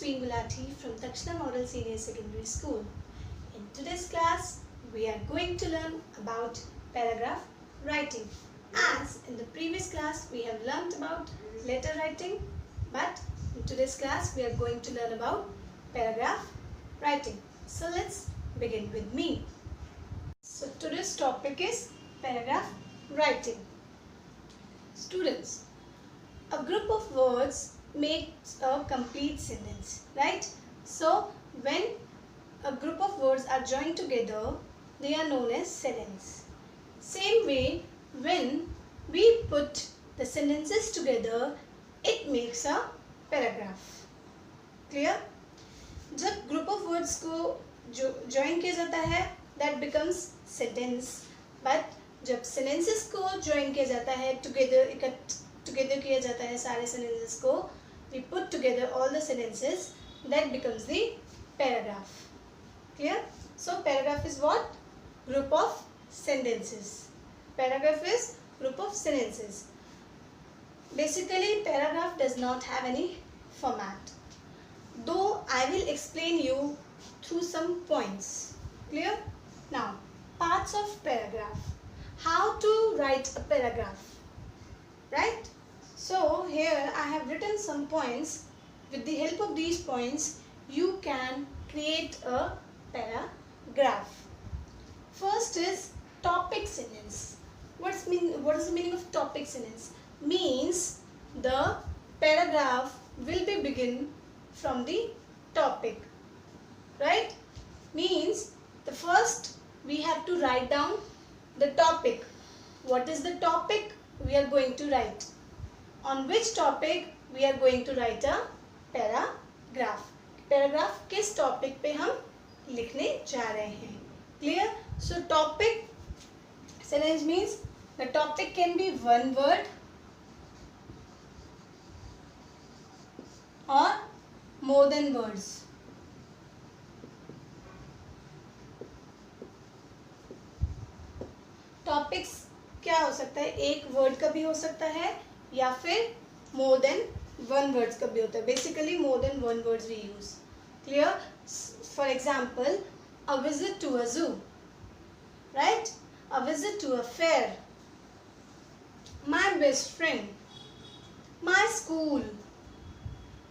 Yashaswin Gulati from Dakshina Model Senior Secondary School. In today's class, we are going to learn about paragraph writing. As in the previous class, we have learnt about letter writing, but in today's class, we are going to learn about paragraph writing. So let's begin with me. So today's topic is paragraph writing. Students, a group of words makes a complete sentence, right? So when a group of words are joined together, they are known as sentence. Same way, when we put the sentences together, it makes a paragraph. Clear? जब group of words को join किया जाता है, that becomes sentence. But जब sentences को join किया जाता है, together किया जाता है सारे sentences को, we put together all the sentences, that becomes the paragraph. Clear? So paragraph is what? Group of sentences. Paragraph is group of sentences. Basically, paragraph does not have any format. Though I will explain you through some points. Clear? Now, parts of paragraph. How to write a paragraph. Right? So here I have written some points. With the help of these points, you can create a paragraph. First is topic sentence. What is the meaning of topic sentence? Means the paragraph will be begin from the topic. Right? Means the first we have to write down the topic. What is the topic we are going to write? On which topic we are going to write a paragraph. Paragraph किस topic पे हम लिखने जा रहे हैं. Clear? So topic sentence means the topic can be one word or more than words. Topics क्या हो सकता है? एक word का भी हो सकता है या फिर more than one words का भी होता है. Basically more than one words we use. Clear? For example, a visit to a zoo. Right? A visit to a fair. My best friend. My school.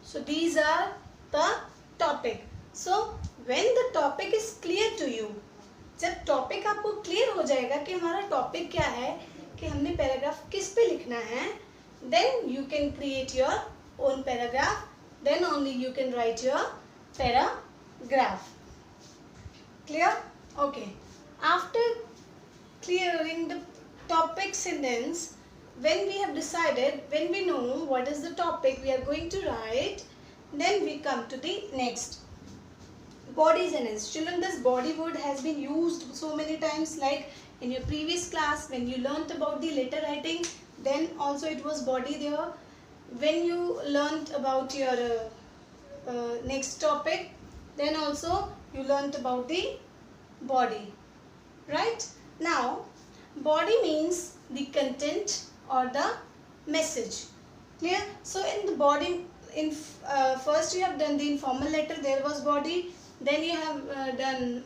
So these are the topic. So when the topic is clear to you, जब topic आपको clear हो जाएगा कि हमारा topic क्या है, कि हमने पैराग्राफ किस पे लिखना है, then you can create your own paragraph. Then only you can write your paragraph. Clear? Okay. After clearing the topic sentence, when we have decided, when we know what is the topic we are going to write, then we come to the next. Body sentence. Children, this body word has been used so many times, like in your previous class when you learnt about the letter writing, then also it was body there. When you learnt about your next topic, then also you learnt about the body. Right? Now, body means the content or the message. Clear? So in the body, first you have done the informal letter, there was body. Then you have done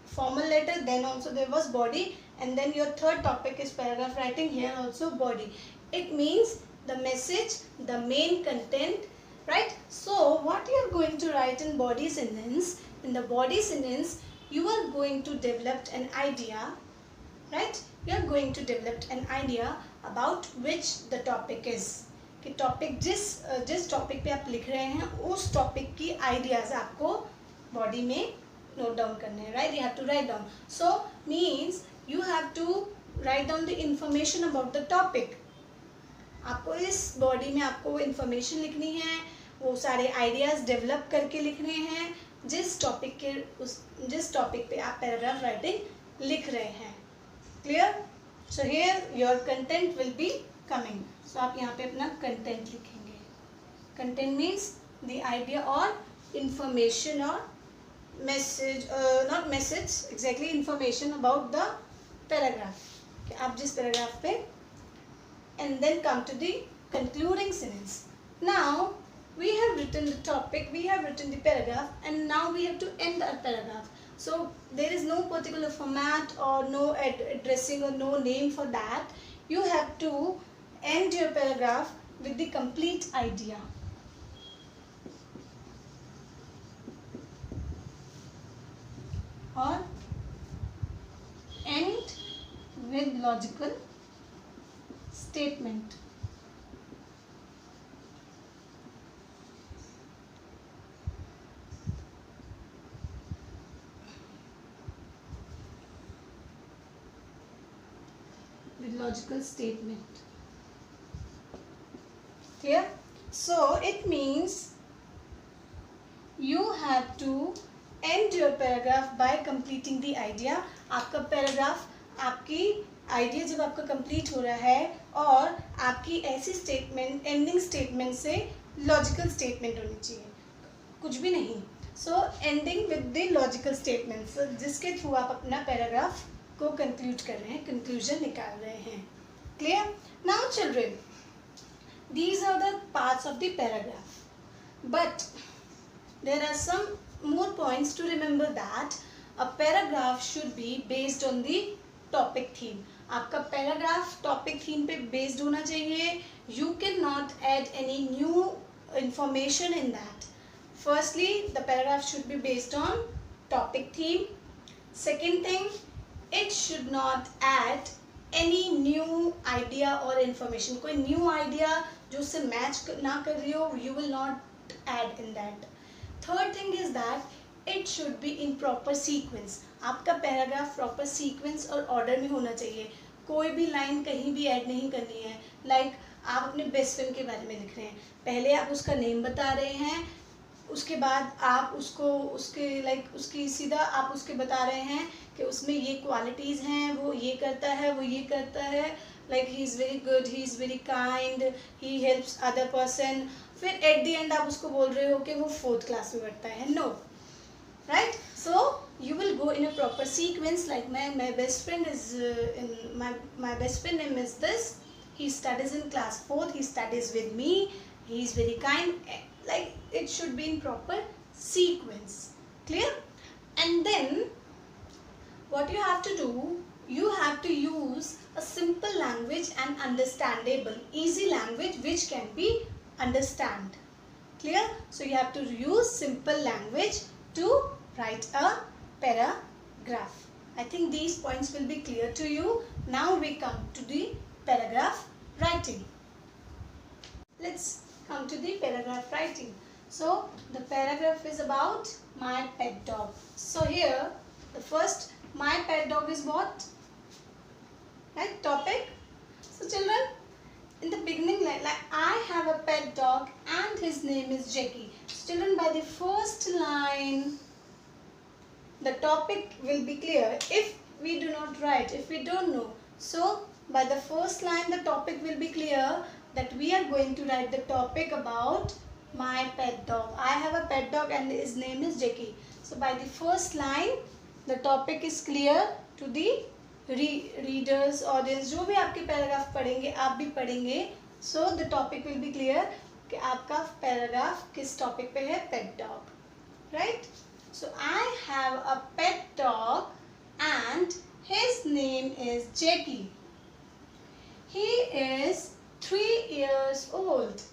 formal letter, then also there was body, and then your third topic is paragraph writing, here also body. It means the message, the main content, right? So what you are going to write in body sentence, in the body sentence, you are going to develop an idea, right? You are going to develop an idea about which the topic is. कि topic जिस topic पे आप लिख रहे हैं, उस topic की ideas आपको बॉडी में नोट डाउन करने हैं. Right? You have to write down. So means you have to write down the information about the topic. आपको इस बॉडी में आपको इंफॉर्मेशन लिखनी है, वो सारे आइडियाज डेवलप करके लिखने हैं जिस टॉपिक पे आप पैराग्राफ राइटिंग लिख रहे हैं. Clear? So here your content will be coming. So आप यहाँ पे अपना कंटेंट लिखेंगे. कंटेंट मीन्स द आइडिया और information or message, not message, exactly information about the paragraph. कि आप जिस paragraph पे, and then come to the concluding sentence. Now we have written the topic, we have written the paragraph, and now we have to end our paragraph. So there is no particular format or no addressing or no name for that. You have to end your paragraph with the complete idea. Or end with logical statement. With logical statement. Clear? So it means you have to end your paragraph by completing the idea. आपका paragraph, आपकी idea जब आपका complete हो रहा है और आपकी ऐसी statement, ending statement से logical statement होनी चाहिए, कुछ भी नहीं. So ending with the logical statements, जिसके through आप अपना paragraph को conclude कर रहे हैं, conclusion निकाल रहे हैं. Clear? Now children, these are the parts of the paragraph, but there are some more points to remember that a paragraph should be based on the topic theme. आपका paragraph topic theme पे based होना चाहिए. You cannot add any new information in that. Firstly, the paragraph should be based on topic theme. Second thing, it should not add any new idea or information. कोई new idea जो उससे match ना कर रही हो, you will not add in that. Third thing is that it should be in proper sequence. आपका paragraph proper sequence और order में होना चाहिए. कोई भी line कहीं भी add नहीं करनी है. Like आप अपने best friend के बारे में लिख रहे हैं, पहले आप उसका name बता रहे हैं, उसके बाद आप उसको उसके like उसकी सीधा आप उसके बता रहे हैं कि उसमें ये qualities हैं, वो ये करता है, वो ये करता है, like he is very good, he is very kind, he helps other person. फिर at the end आप उसको बोल रहे हो कि वो 4th class में पढ़ता है. No, right? So you will go in a proper sequence. Like my best friend is in my best friend name is this. He studies in class 4th. He studies with me. He is very kind. Like it should be in proper sequence. Clear? And then what you have to do, you have to use a simple language and understandable, easy language which can be understand. Clear? So you have to use simple language to write a paragraph. I think these points will be clear to you. Now we come to the paragraph writing. Let's come to the paragraph writing. So the paragraph is about my pet dog. So here the first, my pet dog is what? Right? Topic. So children, in the beginning, like I have a pet dog and his name is Jackie. So children, by the first line, the topic will be clear. If we do not write, if we don't know, so by the first line, the topic will be clear that we are going to write the topic about my pet dog. I have a pet dog and his name is Jackie. So by the first line, the topic is clear to the readers, audience, जो भी आपके paragraph पढ़ेंगे, आप भी पढ़ेंगे. So the topic will be clear कि आपका paragraph किस टॉपिक पे है, pet dog, right? So I have a pet dog and his name is Jackie. He is 3 years old.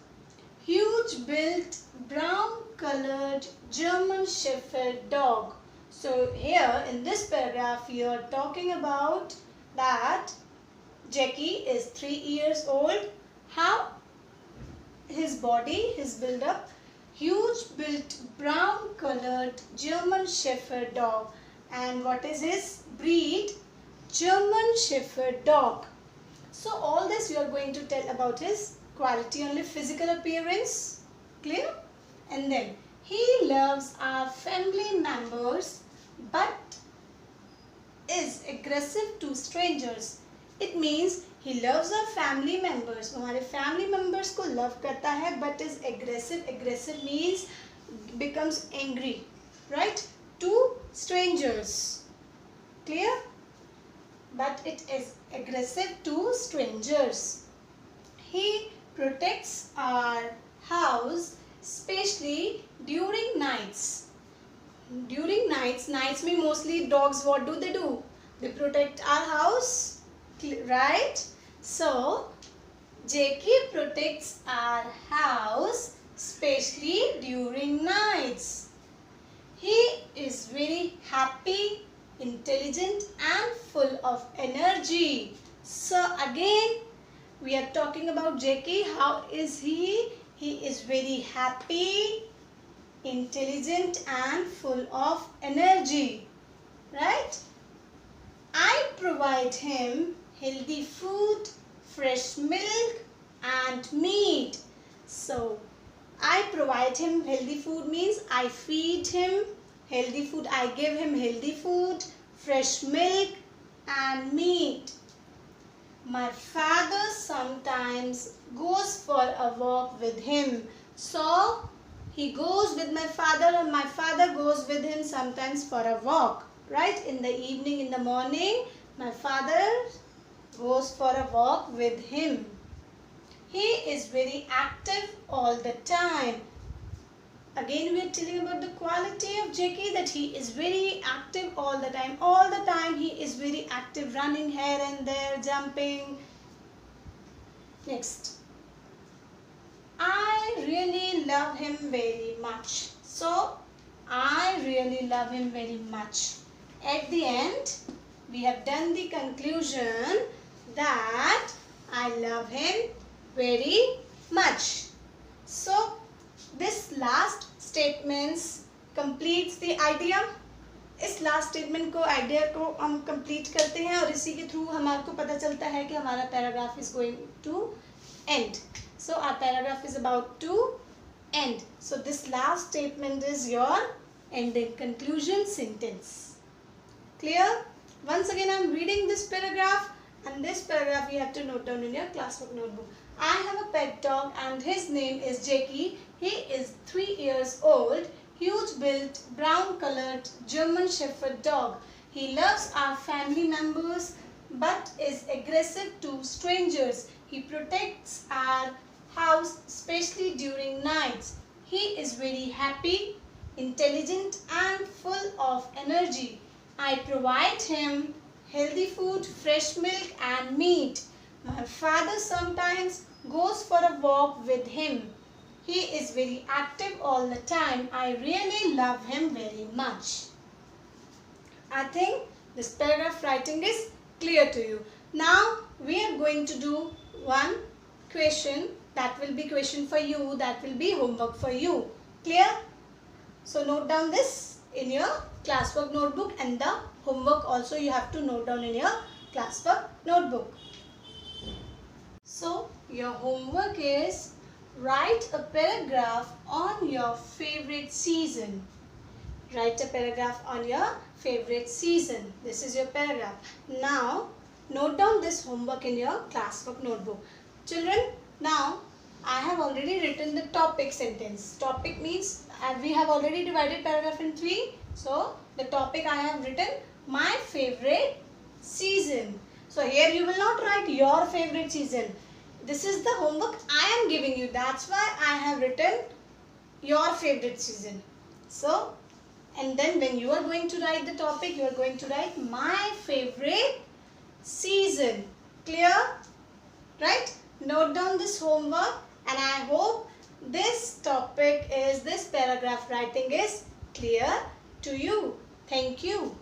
Huge built, brown colored German Shepherd dog. So here in this paragraph you are talking about that Jackie is 3 years old. How his body, his build up, huge built, brown colored German Shepherd dog. And what is his breed? German Shepherd dog. So all this you are going to tell about his quality, only physical appearance. Clear? And then he loves our family members but is aggressive to strangers. It means he loves our family members. हमारे family members को love करता है but is aggressive. Aggressive means becomes angry, right? To strangers. Clear? But it is aggressive to strangers. He protects our house, especially during nights. During nights mean mostly dogs, what do? They protect our house, right? So, Jackie protects our house, especially during nights. He is very happy, intelligent and full of energy. So again, we are talking about Jackie. How is he? He is very happy, intelligent and full of energy. Right? I provide him healthy food, fresh milk and meat. So, I provide him healthy food means I feed him healthy food. I give him healthy food, fresh milk and meat. My father sometimes goes for a walk with him. So, he goes with my father and my father goes with him sometimes for a walk. Right? In the evening, in the morning, my father goes for a walk with him. He is very active all the time. Again, we are telling about the quality of Jackie, that he is very active all the time. All the time he is very active, running here and there, jumping. Next. I really love him very much. So, I really love him very much. At the end, we have done the conclusion that I love him very much. So, this last statements completes the idea. इस last statement को idea को हम complete करते हैं और इसी के through हमारे पता चलता है कि हमारा paragraph is going to end. So our paragraph is about to end. So this last statement is your ending conclusion sentence. Clear? Once again I am reading this paragraph, and this paragraph you have to note down in your classwork notebook. I have a pet dog and his name is Jackie. He is 3 years old, huge built, brown colored German Shepherd dog. He loves our family members but is aggressive to strangers. He protects our house especially during nights. He is very happy, intelligent and full of energy. I provide him healthy food, fresh milk and meat. My father sometimes goes for a walk with him. He is very active all the time. I really love him very much. I think this paragraph writing is clear to you. Now we are going to do one question. That will be question for you. That will be homework for you. Clear? So note down this in your classwork notebook, and the homework also you have to note down in your classwork notebook. So your homework is write a paragraph on your favorite season. Write a paragraph on your favorite season. This is your paragraph. Now note down this homework in your classwork notebook. Children, now I have already written the topic sentence. Topic means we have already divided paragraph in 3. So the topic I have written my favorite season. So here you will not write your favorite season. This is the homework I am giving you. That's why I have written your favorite season. So, and then when you are going to write the topic, you are going to write my favorite season. Clear? Right? Note down this homework, and I hope this topic is, this paragraph writing is clear to you. Thank you.